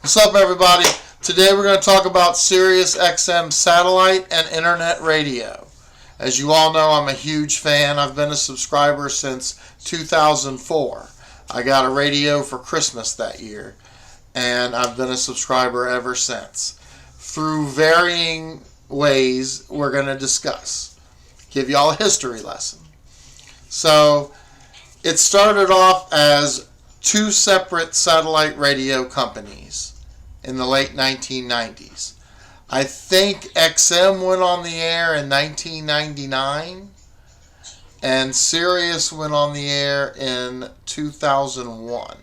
What's up, everybody? Today we're going to talk about SiriusXM satellite and internet radio. As you all know, I'm a huge fan. I've been a subscriber since 2004. I got a radio for Christmas that year, and I've been a subscriber ever since. Through varying ways we're going to discuss. Give y'all a history lesson. So, it started off as two separate satellite radio companies in the late 1990s. I think XM went on the air in 1999 and Sirius went on the air in 2001.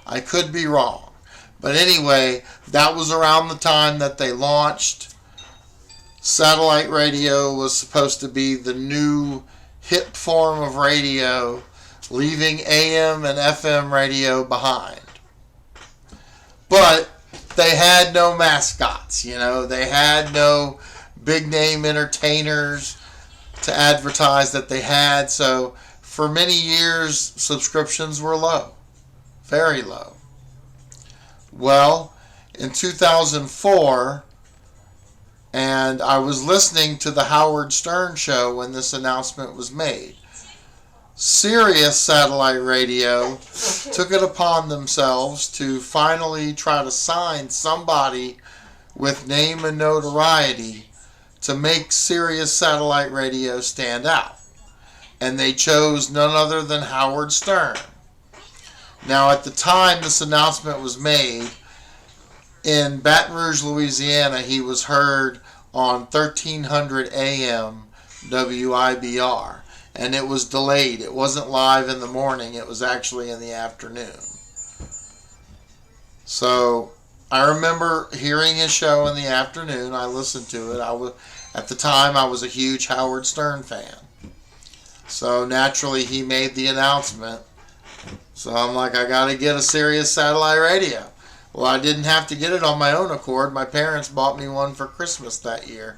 I could be wrong. But anyway, that was around the time that they launched. Satellite radio was supposed to be the new hip form of radio, leaving AM and FM radio behind. But they had no mascots, they had no big name entertainers to advertise that they had. So for many years, subscriptions were low, very low. Well, in 2004, and I was listening to the Howard Stern show when this announcement was made. Sirius Satellite Radio took it upon themselves to finally try to sign somebody with name and notoriety to make Sirius Satellite Radio stand out. And they chose none other than Howard Stern. Now, at the time this announcement was made, in Baton Rouge, Louisiana, he was heard on 1300 AM WIBR. And it was delayed. It wasn't live in the morning. It was actually in the afternoon. So I remember hearing his show in the afternoon. I listened to it. At the time, I was a huge Howard Stern fan. So naturally, he made the announcement. So I'm like, I got to get a Sirius satellite radio. Well, I didn't have to get it on my own accord. My parents bought me one for Christmas that year.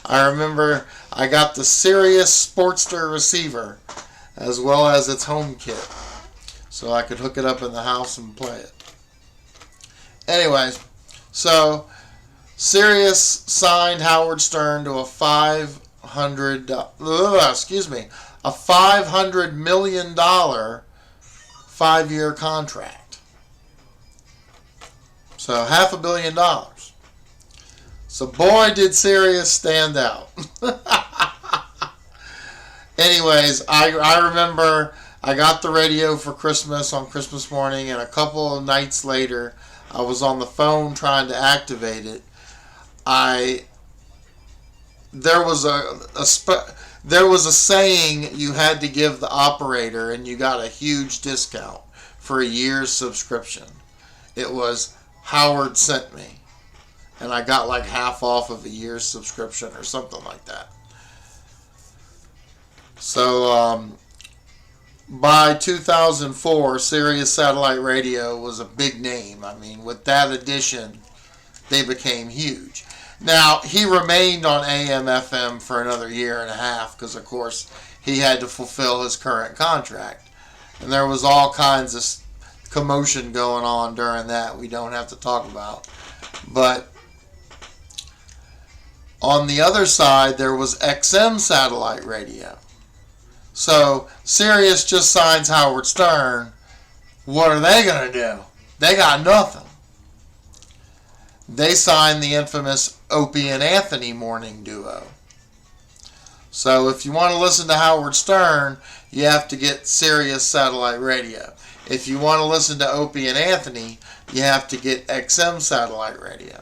I remember I got the Sirius Sportster receiver as well as its home kit, so I could hook it up in the house and play it. Anyways, so Sirius signed Howard Stern to a $500 million 5-year contract. So $500 million. So boy, did Sirius stand out. Anyways, I remember I got the radio for Christmas on Christmas morning, and a couple of nights later, I was on the phone trying to activate it. There was a saying you had to give the operator, and you got a huge discount for a year's subscription. It was Howard sent me. And I got like half off of a year's subscription or something like that. So by 2004, Sirius Satellite Radio was a big name. I mean, with that addition, they became huge. Now, he remained on AM/FM for another year and a half because, of course, he had to fulfill his current contract. And there was all kinds of commotion going on during that we don't have to talk about. But on the other side, there was XM satellite radio. So, Sirius just signs Howard Stern. What are they going to do? They got nothing. They signed the infamous Opie and Anthony morning duo. So, if you want to listen to Howard Stern, you have to get Sirius satellite radio. If you want to listen to Opie and Anthony, you have to get XM satellite radio.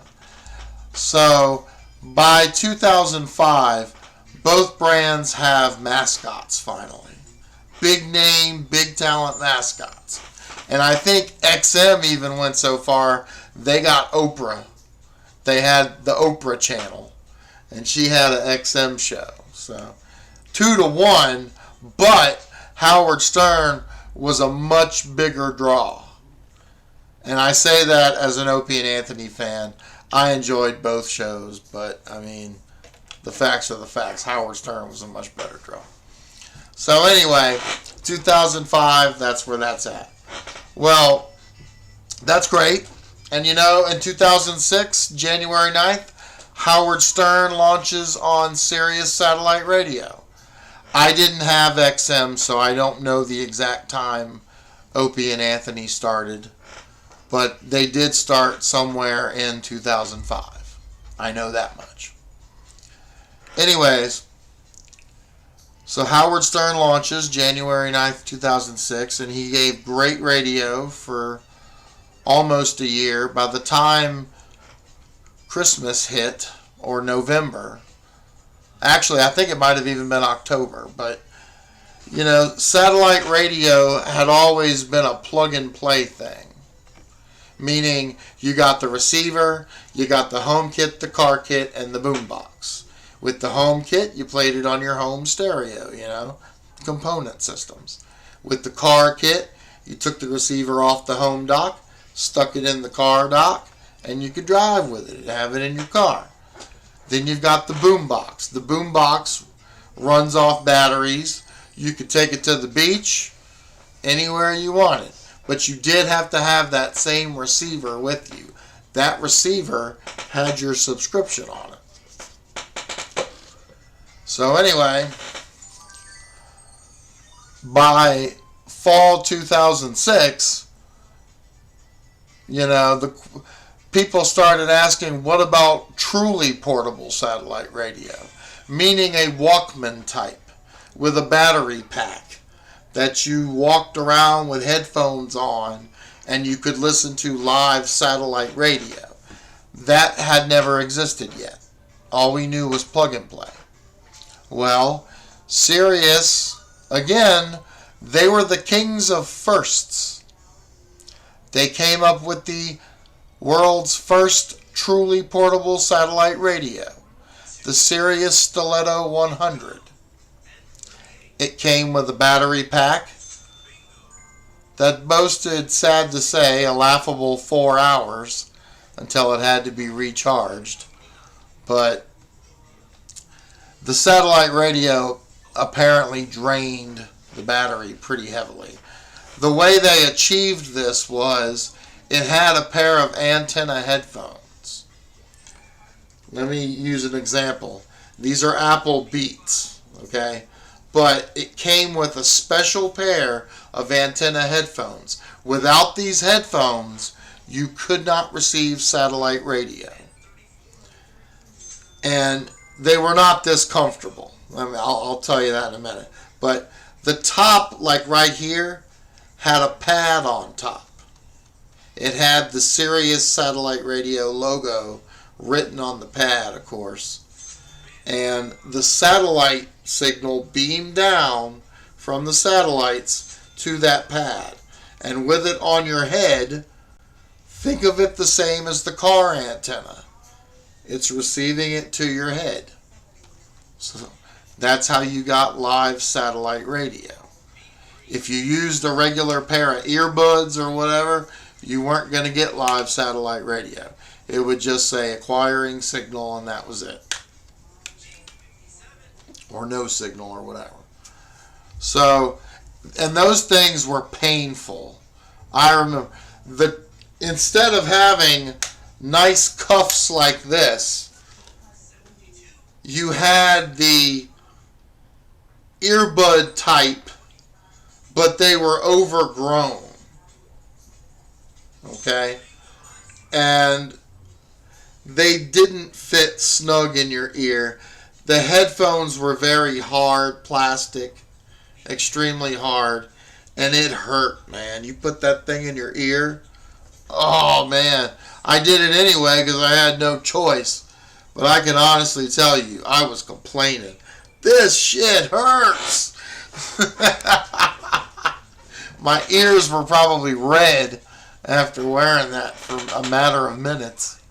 So, by 2005, both brands have mascots finally. Big name, big talent mascots. And I think XM even went so far, they got Oprah. They had the Oprah channel. And she had an XM show. So 2-1, but Howard Stern was a much bigger draw. And I say that as an Opie and Anthony fan. I enjoyed both shows, but, I mean, the facts are the facts. Howard Stern was a much better draw. So, anyway, 2005, that's where that's at. Well, That's great. And you know, in 2006, January 9th, Howard Stern launches on Sirius Satellite Radio. I didn't have XM, so I don't know the exact time Opie and Anthony started, but they did start somewhere in 2005. I know that much. Anyways, so Howard Stern launches January 9th, 2006, and he gave great radio for almost a year. By the time Christmas hit, or November, actually I think it might have even been October, but you know, satellite radio had always been a plug and play thing. Meaning you got the receiver, you got the home kit, the car kit, and the boombox. With the home kit, you played it on your home stereo, you know, component systems. With the car kit, you took the receiver off the home dock, stuck it in the car dock, and you could drive with it and have it in your car. Then you've got the boombox. The boombox runs off batteries. You could take it to the beach, anywhere you wanted. But you did have to have that same receiver with you. That receiver had your subscription on it. So anyway, by fall 2006, you know, the people started asking, what about truly portable satellite radio? Meaning a Walkman type with a battery pack that you walked around with headphones on and you could listen to live satellite radio. That had never existed yet. All we knew was plug and play. Well, Sirius, again, they were the kings of firsts. They came up with the world's first truly portable satellite radio, the Sirius Stiletto 100. It came with a battery pack that boasted, sad to say, a laughable 4 hours until it had to be recharged. But the satellite radio apparently drained the battery pretty heavily. The way they achieved this was it had a pair of antenna headphones. Let me use an example. These are Apple Beats, okay? But it came with a special pair of antenna headphones. Without these headphones, you could not receive satellite radio. And they were not this comfortable. I mean, I'll tell you that in a minute. But the top, like right here, had a pad on top. It had the Sirius Satellite Radio logo written on the pad, of course. And the satellite signal beamed down from the satellites to that pad. And with it on your head, think of it the same as the car antenna. It's receiving it to your head. So that's how you got live satellite radio. If you used a regular pair of earbuds or whatever, you weren't going to get live satellite radio. It would just say acquiring signal and that was it. Or no signal or whatever. So, and those things were painful. I remember, instead of having nice cuffs like this, you had the earbud type, but they were overgrown. Okay? And they didn't fit snug in your ear. The headphones were very hard, plastic, extremely hard, and it hurt, man. You put that thing in your ear, oh man. I did it anyway because I had no choice. But I can honestly tell you, I was complaining. This shit hurts. My ears were probably red after wearing that for a matter of minutes.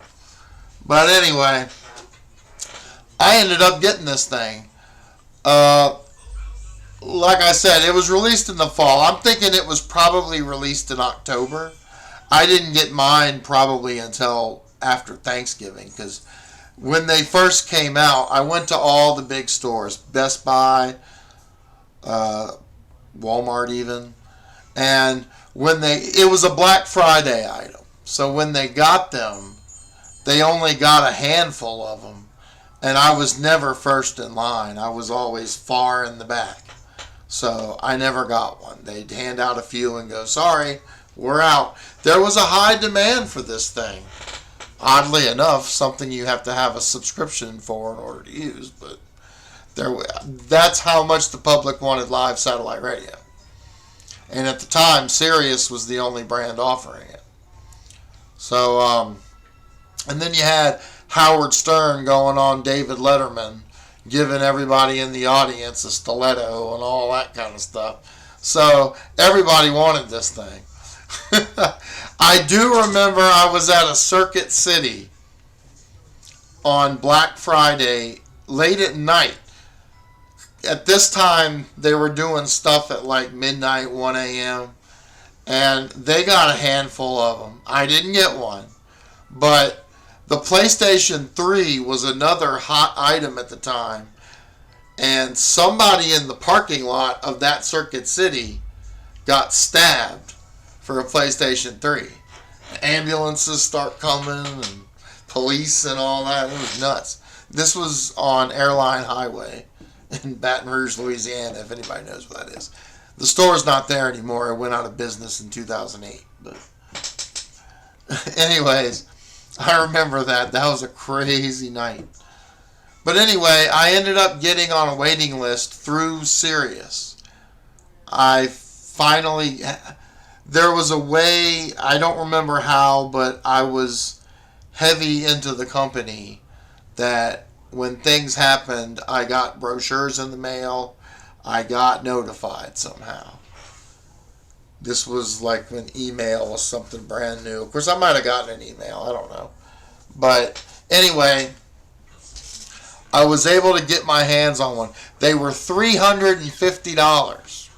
But anyway, I ended up getting this thing. Like I said, it was released in the fall. I'm thinking it was probably released in October. I didn't get mine probably until after Thanksgiving, because when they first came out, I went to all the big stores, Best Buy, Walmart even, and it was a Black Friday item. So when they got them, they only got a handful of them. And I was never first in line. I was always far in the back. So I never got one. They'd hand out a few and go, sorry, we're out. There was a high demand for this thing. Oddly enough, something you have to have a subscription for in order to use. But that's how much the public wanted live satellite radio. And at the time, Sirius was the only brand offering it. So, and then you had Howard Stern going on David Letterman, giving everybody in the audience a stiletto and all that kind of stuff. So everybody wanted this thing. I do remember I was at a Circuit City on Black Friday late at night. At this time, they were doing stuff at like midnight, 1 a.m. And they got a handful of them. I didn't get one. But the PlayStation 3 was another hot item at the time. And somebody in the parking lot of that Circuit City got stabbed for a PlayStation 3. Ambulances start coming and police and all that. It was nuts. This was on Airline Highway in Baton Rouge, Louisiana, if anybody knows what that is. The store's not there anymore. It went out of business in 2008. But anyways, I remember that. That was a crazy night. But anyway, I ended up getting on a waiting list through Sirius. I finally, there was a way, I don't remember how, but I was heavy into the company that when things happened, I got brochures in the mail. I got notified somehow. This was like when email was something brand new. Of course, I might have gotten an email. I don't know. But anyway, I was able to get my hands on one. They were $350,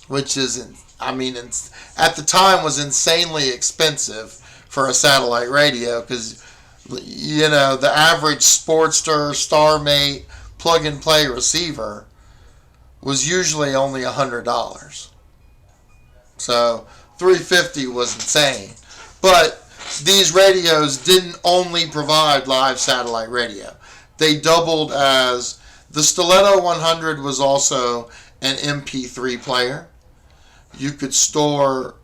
which is, I mean, at the time was insanely expensive for a satellite radio because, you know, the average Sportster, StarMate, plug-and-play receiver was usually only $100. So $350 was insane. But these radios didn't only provide live satellite radio. They doubled as, the Stiletto 100 was also an MP3 player. You could store,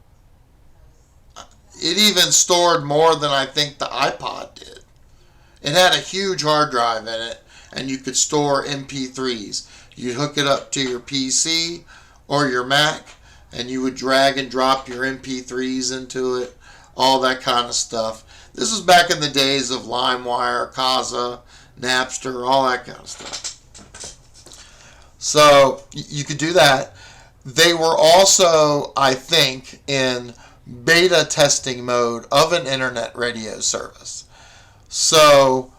it even stored more than I think the iPod did. It had a huge hard drive in it, and you could store MP3s. You'd hook it up to your PC or your Mac, and you would drag and drop your MP3s into it, all that kind of stuff. This was back in the days of LimeWire, Kazaa, Napster, all that kind of stuff. So you could do that. They were also, I think, in beta testing mode of an internet radio service. So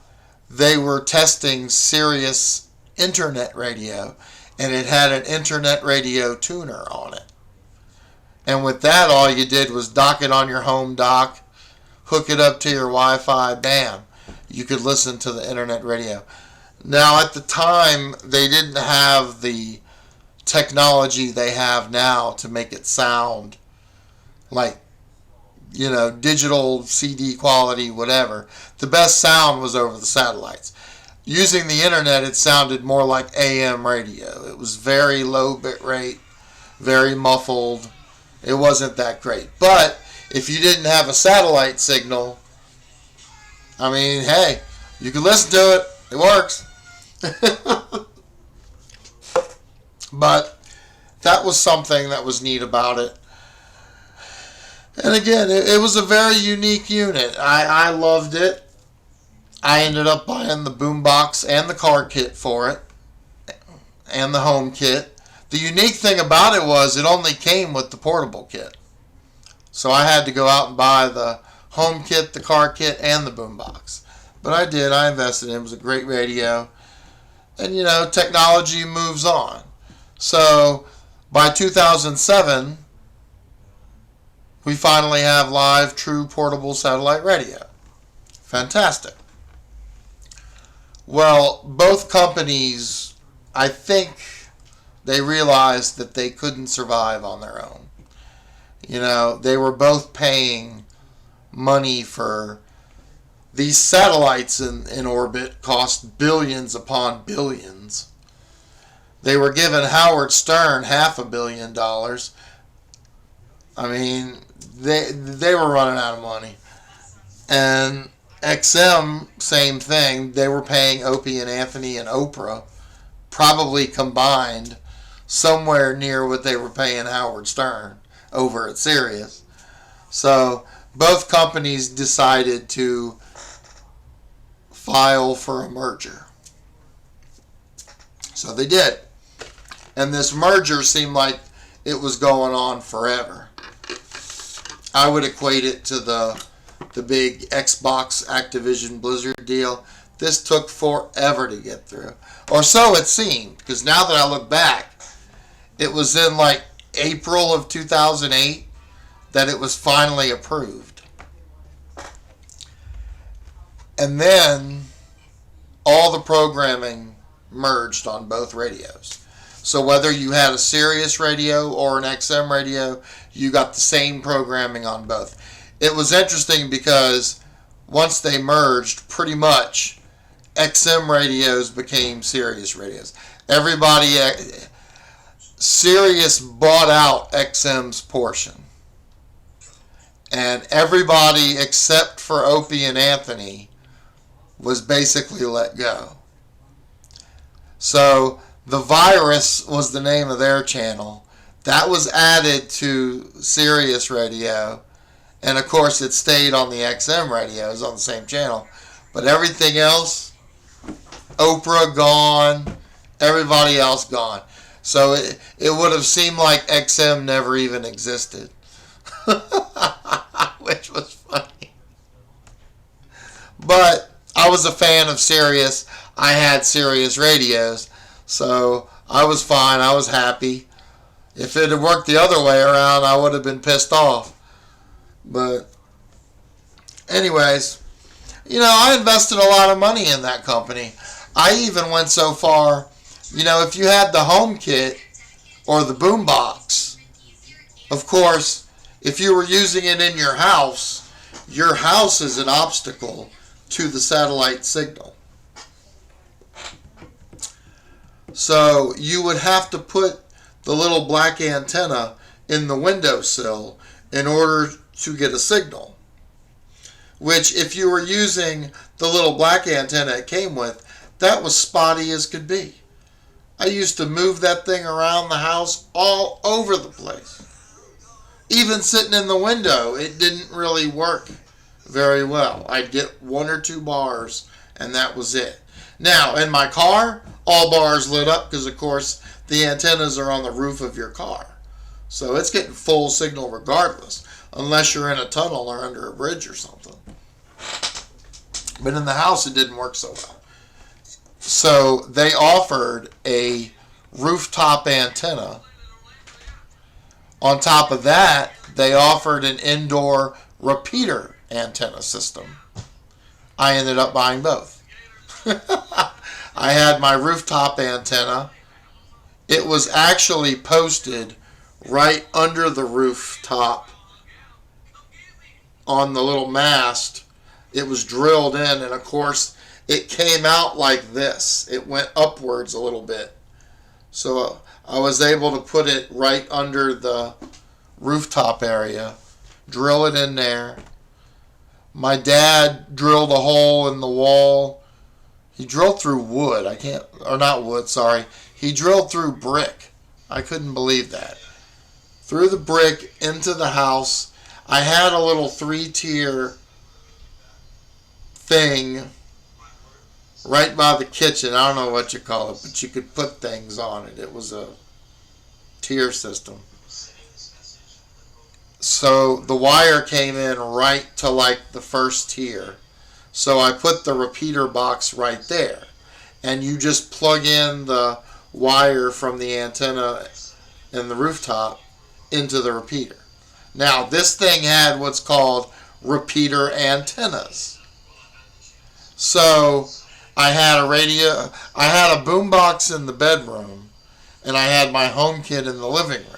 they were testing Sirius internet radio, and it had an internet radio tuner on it. And with that, all you did was dock it on your home dock, hook it up to your Wi-Fi, bam, you could listen to the internet radio. Now, at the time, they didn't have the technology they have now to make it sound like, you know, digital CD quality, whatever. The best sound was over the satellites. Using the internet, it sounded more like AM radio. It was very low bit rate, very muffled. It wasn't that great. But if you didn't have a satellite signal, I mean, hey, you can listen to it. It works. But that was something that was neat about it. And again, it was a very unique unit. I loved it. I ended up buying the boombox and the car kit for it, and the home kit. The unique thing about it was it only came with the portable kit. So I had to go out and buy the home kit, the car kit, and the boombox. But I did. I invested in it. It was a great radio. And, you know, technology moves on. So by 2007, we finally have live, true portable satellite radio. Fantastic. Well, both companies, I think they realized that they couldn't survive on their own. You know, they were both paying money for these satellites in orbit cost billions upon billions. They were giving Howard Stern $500 million. I mean, they were running out of money. And XM, same thing. They were paying Opie and Anthony and Oprah, probably combined, somewhere near what they were paying Howard Stern over at Sirius. So both companies decided to file for a merger. So they did. And this merger seemed like it was going on forever. I would equate it to the big Xbox Activision Blizzard deal. This took forever to get through. Or so it seemed. Because now that I look back, it was in like April of 2008 that it was finally approved. And then all the programming merged on both radios. So whether you had a Sirius radio or an XM radio, you got the same programming on both. It was interesting because once they merged, pretty much XM radios became Sirius radios. Sirius bought out XM's portion. And everybody except for Opie and Anthony was basically let go. So The Virus was the name of their channel. That was added to Sirius Radio. And of course it stayed on the XM radio. It was on the same channel. But everything else, Oprah gone, everybody else gone. So it would have seemed like XM never even existed. Which was funny. But I was a fan of Sirius. I had Sirius radios. So I was fine. I was happy. If it had worked the other way around, I would have been pissed off. But anyways, I invested a lot of money in that company. I even went so far, if you had the home kit or the boombox, of course, if you were using it in your house is an obstacle to the satellite signal. So you would have to put the little black antenna in the windowsill in order to get a signal. Which, if you were using the little black antenna it came with, that was spotty as could be. I used to move that thing around the house all over the place. Even sitting in the window, it didn't really work very well. I'd get 1 or 2 bars, and that was it. Now, in my car, all bars lit up because, of course, the antennas are on the roof of your car. So it's getting full signal regardless, unless you're in a tunnel or under a bridge or something. But in the house, it didn't work so well. So they offered a rooftop antenna. On top of that, they offered an indoor repeater antenna system. I ended up buying both. I had my rooftop antenna. It was actually posted right under the rooftop on the little mast. It was drilled in, and of course it came out like this. It went upwards a little bit. So I was able to put it right under the rooftop area, drill it in there. My dad drilled a hole in the wall. He drilled through wood. He drilled through brick. I couldn't believe that. Through the brick into the house. I had a little 3-tier thing right by the kitchen. I don't know what you call it, but you could put things on it. It was a tier system. So the wire came in right to like the first tier. So I put the repeater box right there. And you just plug in the wire from the antenna in the rooftop into the repeater. Now this thing had what's called repeater antennas. So I had a radio, I had a boombox in the bedroom, and I had my home kit in the living room.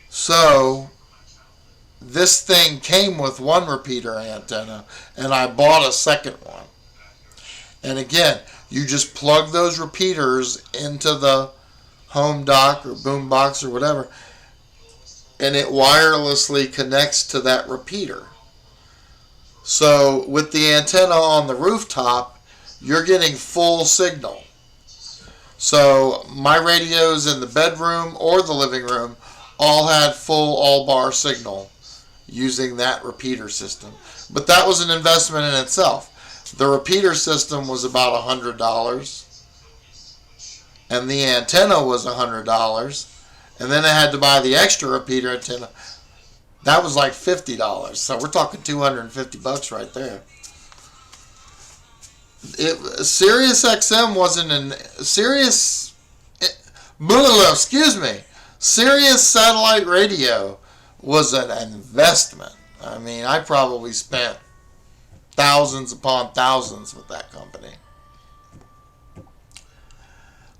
So this thing came with one repeater antenna, and I bought a second one. And again, you just plug those repeaters into the home dock or boom box or whatever, and it wirelessly connects to that repeater. So with the antenna on the rooftop, you're getting full signal. So my radios in the bedroom or the living room all had full all-bar signal using that repeater system. But that was an investment in itself. The repeater system was about $100, and the antenna was $100, and then I had to buy the extra repeater antenna. That was like $50. So we're talking $250 right there. SiriusXM wasn't in Sirius. Excuse me. Sirius satellite radio was an investment. I mean, I probably spent thousands upon thousands with that company.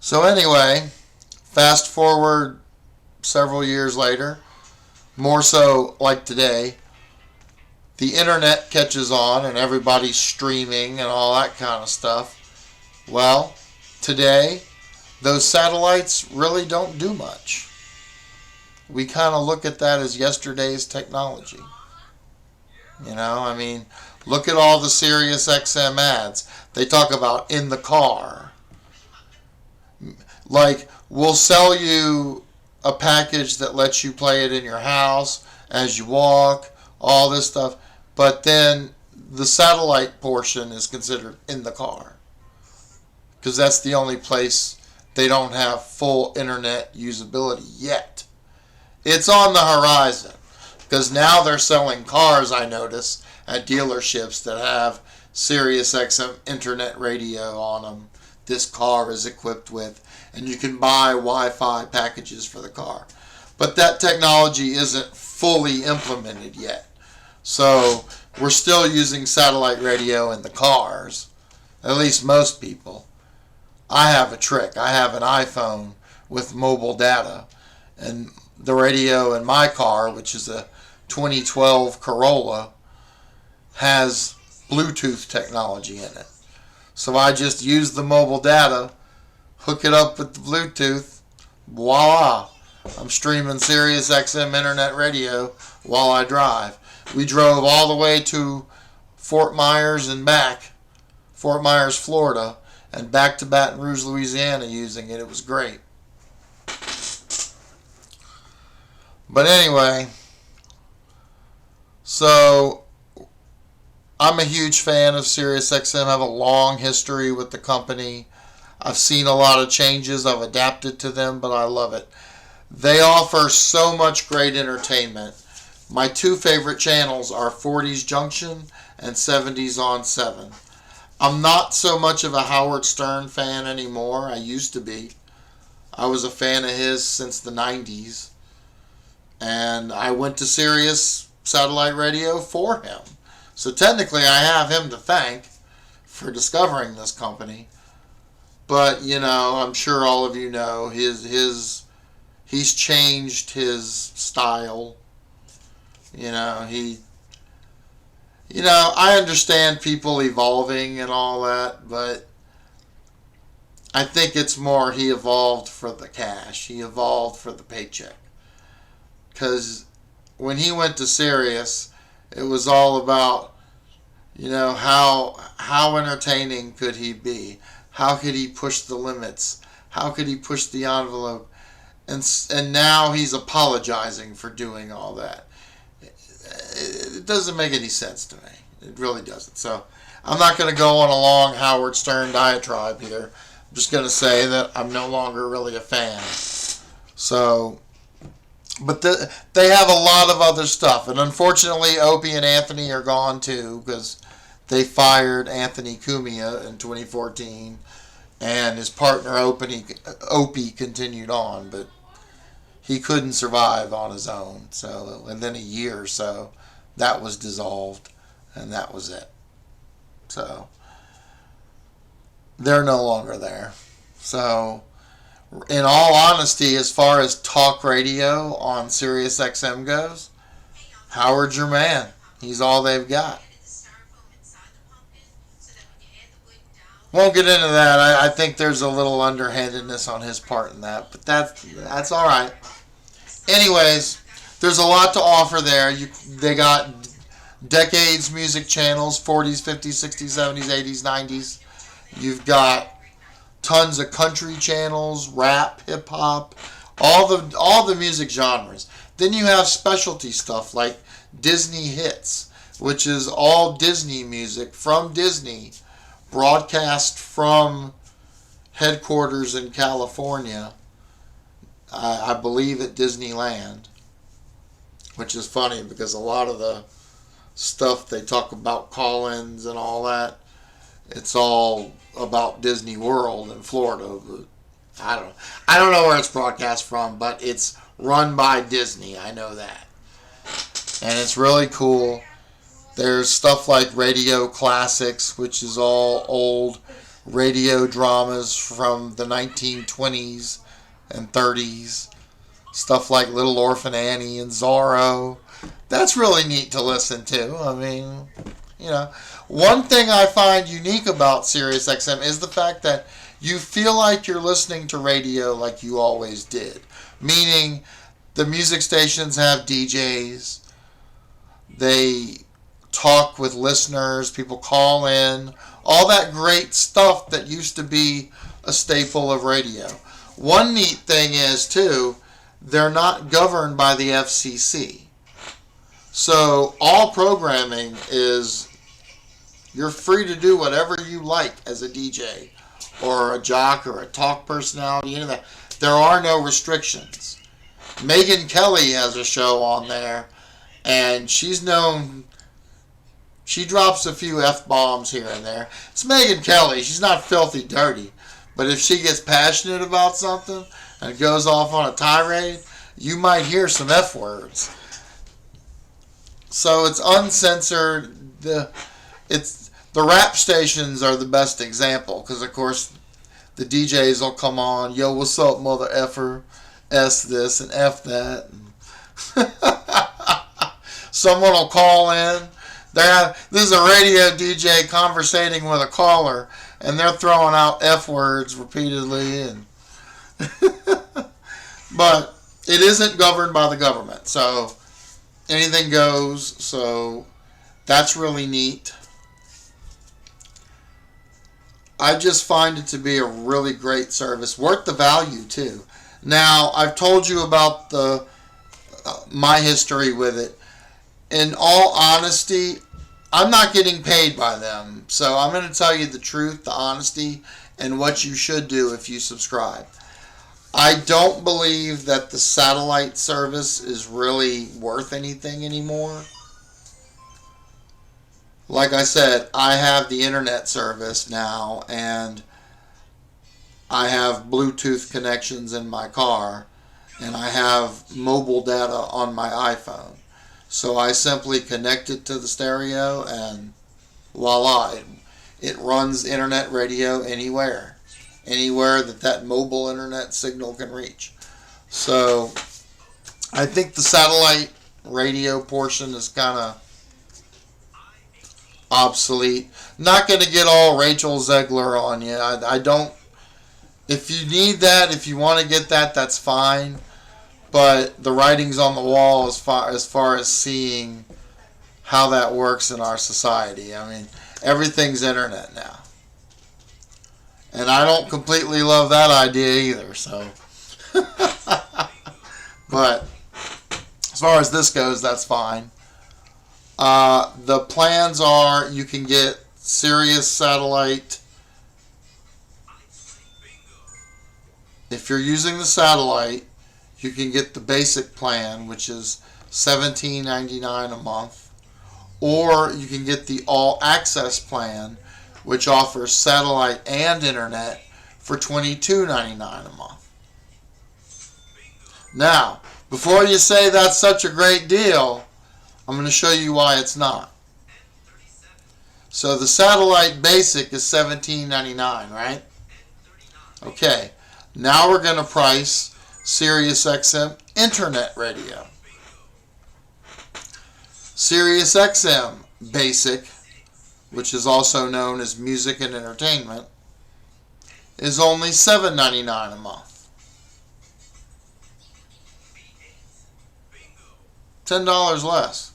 So anyway, fast forward several years later, more so like today, the internet catches on and everybody's streaming and all that kind of stuff. Well, today, those satellites really don't do much. We kind of look at that as yesterday's technology. You know, I mean, look at all the SiriusXM ads. They talk about in the car. Like, we'll sell you a package that lets you play it in your house as you walk, all this stuff. But then the satellite portion is considered in the car, because that's the only place they don't have full internet usability yet. It's on the horizon, because now they're selling cars, I notice, at dealerships that have SiriusXM internet radio on them. This car is equipped with, and you can buy Wi-Fi packages for the car. But that technology isn't fully implemented yet. So we're still using satellite radio in the cars, at least most people. I have a trick. I have an iPhone with mobile data, and the radio in my car, which is a 2012 Corolla, has Bluetooth technology in it. So I just use the mobile data, hook it up with the Bluetooth, voila, I'm streaming SiriusXM internet radio while I drive. We drove all the way to Fort Myers and back, Fort Myers, Florida, and back to Baton Rouge, Louisiana using it. It was great. But anyway, so I'm a huge fan of SiriusXM. I have a long history with the company. I've seen a lot of changes. I've adapted to them, but I love it. They offer so much great entertainment. My two favorite channels are 40s Junction and 70s on 7. I'm not so much of a Howard Stern fan anymore. I used to be. I was a fan of his since the 90s. And I went to Sirius Satellite Radio for him. So technically I have him to thank for discovering this company. But, you know, I'm sure all of you know he's changed his style. I understand people evolving and all that, but I think it's more he evolved for the cash. He evolved for the paycheck. Because when he went to Sirius, it was all about, how entertaining could he be? How could he push the limits? How could he push the envelope? And now he's apologizing for doing all that. It doesn't make any sense to me. It really doesn't. So I'm not going to go on a long Howard Stern diatribe here. I'm just going to say that I'm no longer really a fan. So, but they have a lot of other stuff. And unfortunately, Opie and Anthony are gone too, because they fired Anthony Cumia in 2014. And his partner Opie continued on, but he couldn't survive on his own. So, and then a year or so, that was dissolved, and that was it. So, they're no longer there. So, in all honesty, as far as talk radio on SiriusXM goes, Howard's your man. He's all they've got. Won't get into that. I think there's a little underhandedness on his part in that, but that's all right. Anyways, there's a lot to offer there. They got decades music channels, 40s, 50s, 60s, 70s, 80s, 90s. You've got tons of country channels, rap, hip hop, all the music genres. Then you have specialty stuff like Disney Hits, which is all Disney music from Disney, broadcast from headquarters in California, I believe at Disneyland, which is funny because a lot of the stuff they talk about call-ins and all that, it's all about Disney World in Florida. But I don't know where it's broadcast from, but it's run by Disney. I know that. And it's really cool. There's stuff like Radio Classics, which is all old radio dramas from the 1920s and 30s. Stuff like Little Orphan Annie and Zorro. That's really neat to listen to. I mean, one thing I find unique about SiriusXM is the fact that you feel like you're listening to radio like you always did. Meaning, the music stations have DJs. They talk with listeners. People call in. All that great stuff that used to be a staple of radio. One neat thing is, too, they're not governed by the FCC. So all programming is, you're free to do whatever you like as a DJ or a jock or a talk personality, any of that. There are no restrictions. Megyn Kelly has a show on there, and she's known, she drops a few F-bombs here and there. It's Megyn Kelly. She's not filthy dirty. But if she gets passionate about something and goes off on a tirade, you might hear some F-words. So it's uncensored. The rap stations are the best example because, of course, the DJs will come on, yo, what's up, mother effer, S this and F that. Someone will call in. This is a radio DJ conversating with a caller, and they're throwing out F words repeatedly. But it isn't governed by the government, so anything goes. So that's really neat. I just find it to be a really great service, worth the value too. Now, I've told you about my history with it. In all honesty, I'm not getting paid by them, so I'm going to tell you the truth, the honesty, and what you should do if you subscribe. I don't believe that the satellite service is really worth anything anymore. Like I said, I have the internet service now, and I have Bluetooth connections in my car, and I have mobile data on my iPhone. So I simply connect it to the stereo, and voila, it runs internet radio anywhere that mobile internet signal can reach. So I think the satellite radio portion is kind of obsolete. Not going to get all Rachel Zegler on you. I don't. If you need that, if you want to get that, that's fine. But the writing's on the wall as far as seeing how that works in our society. I mean, everything's internet now. And I don't completely love that idea either, so. But as far as this goes, that's fine. The plans are you can get Sirius satellite. If you're using the satellite, you can get the basic plan, which is $17.99 a month. Or you can get the all-access plan, which offers satellite and internet for $22.99 a month. Now, before you say that's such a great deal, I'm going to show you why it's not. So the satellite basic is $17.99, right? Okay. Now we're going to price SiriusXM Internet Radio. SiriusXM Basic, which is also known as Music and Entertainment, is only $7.99 a month. $10 less.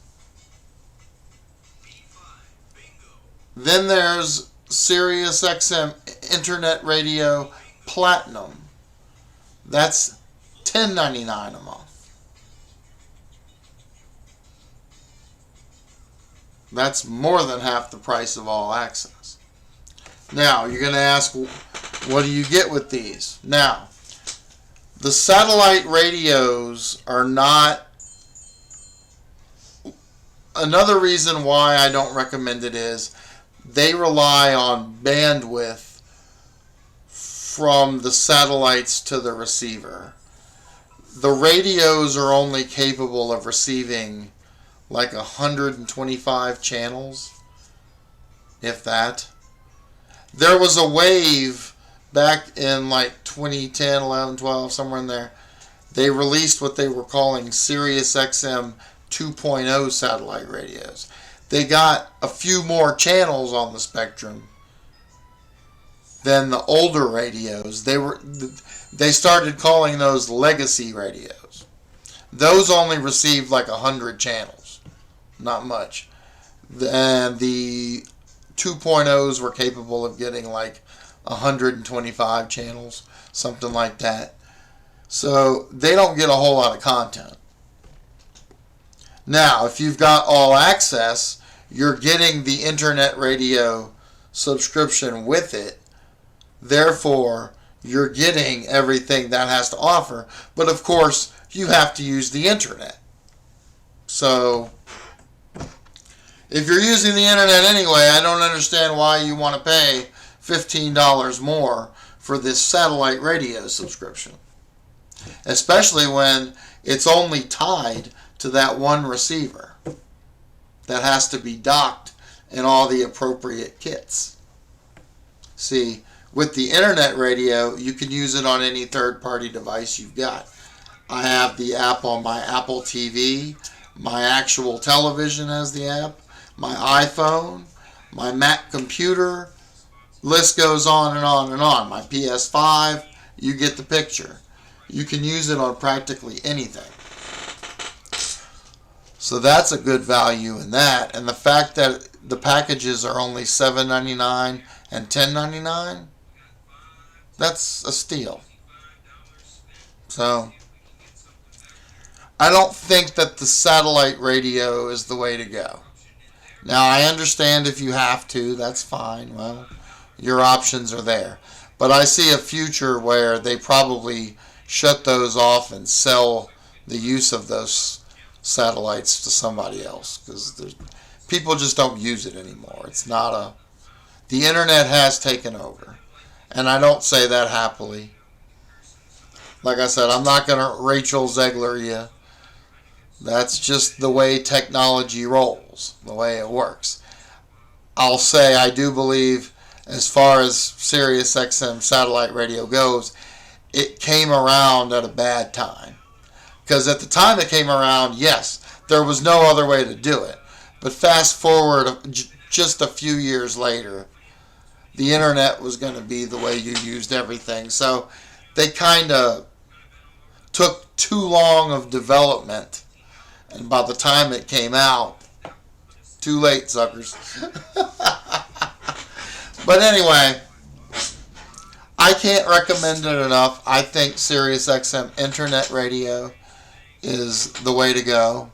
Then there's SiriusXM Internet Radio Platinum. That's $10.99 a month. That's more than half the price of All Access. Now, you're going to ask, what do you get with these? Now, the satellite radios are not... Another reason why I don't recommend it is they rely on bandwidth from the satellites to the receiver. The radios are only capable of receiving like 125 channels, if that. There was a wave back in like 2010, 11, 12, somewhere in there. They released what they were calling SiriusXM 2.0 satellite radios. They got a few more channels on the spectrum than the older radios. They started calling those legacy radios. Those only received like 100 channels. Not much. And the 2.0s were capable of getting like 125 channels, something like that. So they don't get a whole lot of content. Now, if you've got All Access, you're getting the internet radio subscription with it. Therefore, you're getting everything that has to offer. But of course, you have to use the internet. So, if you're using the internet anyway, I don't understand why you want to pay $15 more for this satellite radio subscription. Especially when it's only tied to that one receiver that has to be docked in all the appropriate kits. See, with the internet radio, you can use it on any third-party device you've got. I have the app on my Apple TV. My actual television has the app. My iPhone. My Mac computer. List goes on and on and on. My PS5. You get the picture. You can use it on practically anything. So that's a good value in that. And the fact that the packages are only $7.99 and $10.99, that's a steal. So I don't think that the satellite radio is the way to go. Now, I understand if you have to, that's fine. Well, your options are there. But I see a future where they probably shut those off and sell the use of those satellites to somebody else, because people just don't use it anymore. It's not the internet has taken over, and I don't say that happily. Like I said, I'm not going to Rachel Zegler you. That's just the way technology rolls, the way it works. I'll say I do believe, as far as SiriusXM satellite radio goes, it came around at a bad time. Because at the time it came around, yes, there was no other way to do it. But fast forward just a few years later, the internet was going to be the way you used everything. So they kind of took too long of development. And by the time it came out, too late, suckers. But anyway, I can't recommend it enough. I think SiriusXM Internet Radio is the way to go.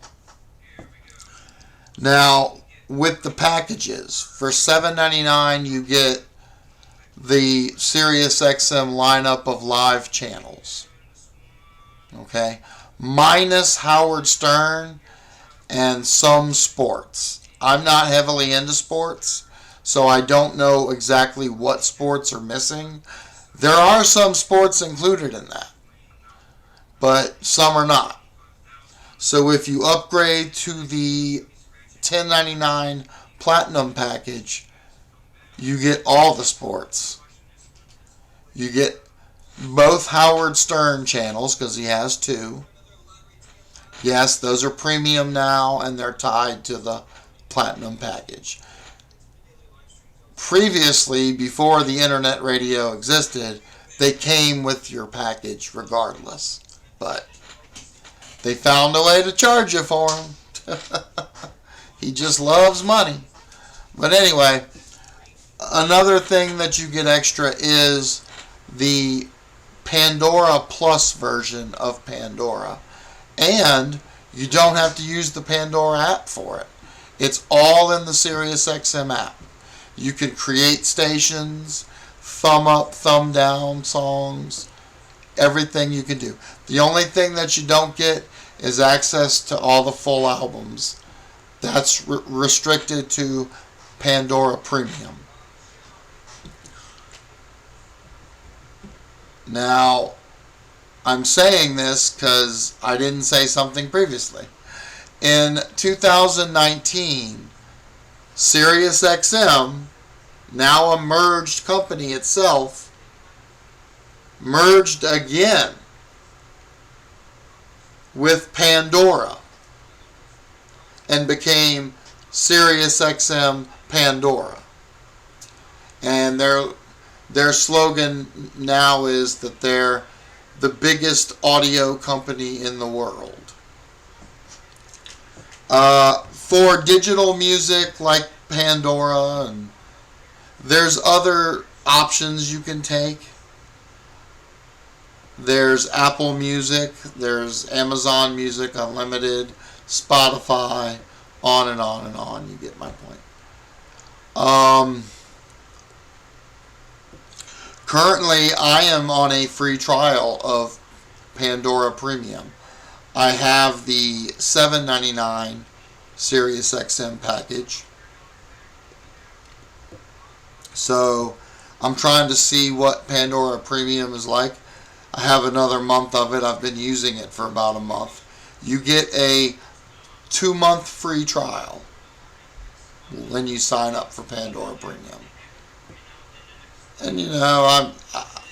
Now, with the packages, for $7.99 you get the SiriusXM lineup of live channels. Okay? Minus Howard Stern and some sports. I'm not heavily into sports, so I don't know exactly what sports are missing. There are some sports included in that, but some are not. So if you upgrade to the $10.99 Platinum package, you get all the sports. You get both Howard Stern channels, because he has two. Yes, those are premium now, and they're tied to the platinum package. Previously, before the internet radio existed, they came with your package regardless. But they found a way to charge you for them. He just loves money. But anyway, another thing that you get extra is the Pandora Plus version of Pandora. And you don't have to use the Pandora app for it. It's all in the SiriusXM app. You can create stations, thumb up, thumb down songs, everything you can do. The only thing that you don't get is access to all the full albums. That's restricted to Pandora Premium. Now, I'm saying this because I didn't say something previously. In 2019, SiriusXM, now a merged company itself, merged again with Pandora and became SiriusXM Pandora. And their slogan now is that they're the biggest audio company in the world. For digital music like Pandora, and there's other options you can take. There's Apple Music, there's Amazon Music Unlimited, Spotify, on and on and on. You get my point. Currently, I am on a free trial of Pandora Premium. I have the $7.99 SiriusXM package. So I'm trying to see what Pandora Premium is like. I have another month of it. I've been using it for about a month. You get a 2-month free trial when you sign up for Pandora Premium. And you know,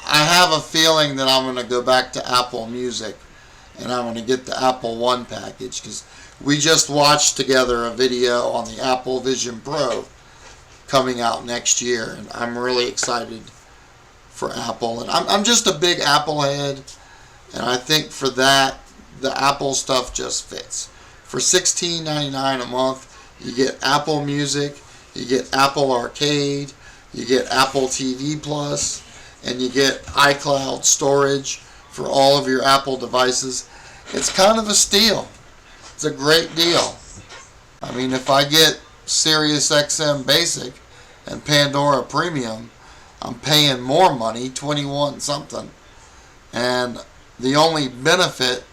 I have a feeling that I'm going to go back to Apple Music, and I'm going to get the Apple One package, because we just watched together a video on the Apple Vision Pro coming out next year, and I'm really excited for Apple. And I'm just a big Apple head, and I think for that, the Apple stuff just fits. For $16.99 a month, you get Apple Music, you get Apple Arcade, you get Apple TV Plus, and you get iCloud storage for all of your Apple devices. It's kind of a steal. It's a great deal. I mean, if I get SiriusXM Basic and Pandora Premium, I'm paying more money, 21 something. And the only benefit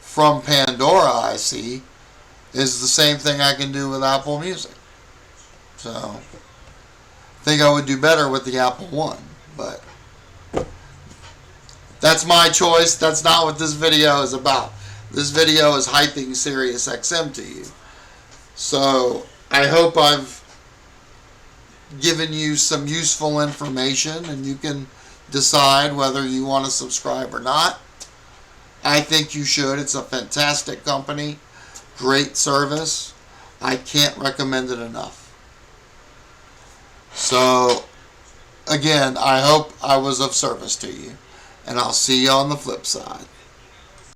from Pandora I see is the same thing I can do with Apple Music. So I think I would do better with the Apple One, but that's my choice. That's not what this video is about. This video is hyping SiriusXM to you. So I hope I've given you some useful information, and you can decide whether you want to subscribe or not. I think you should. It's a fantastic company. Great service. I can't recommend it enough. So, again, I hope I was of service to you. And I'll see you on the flip side.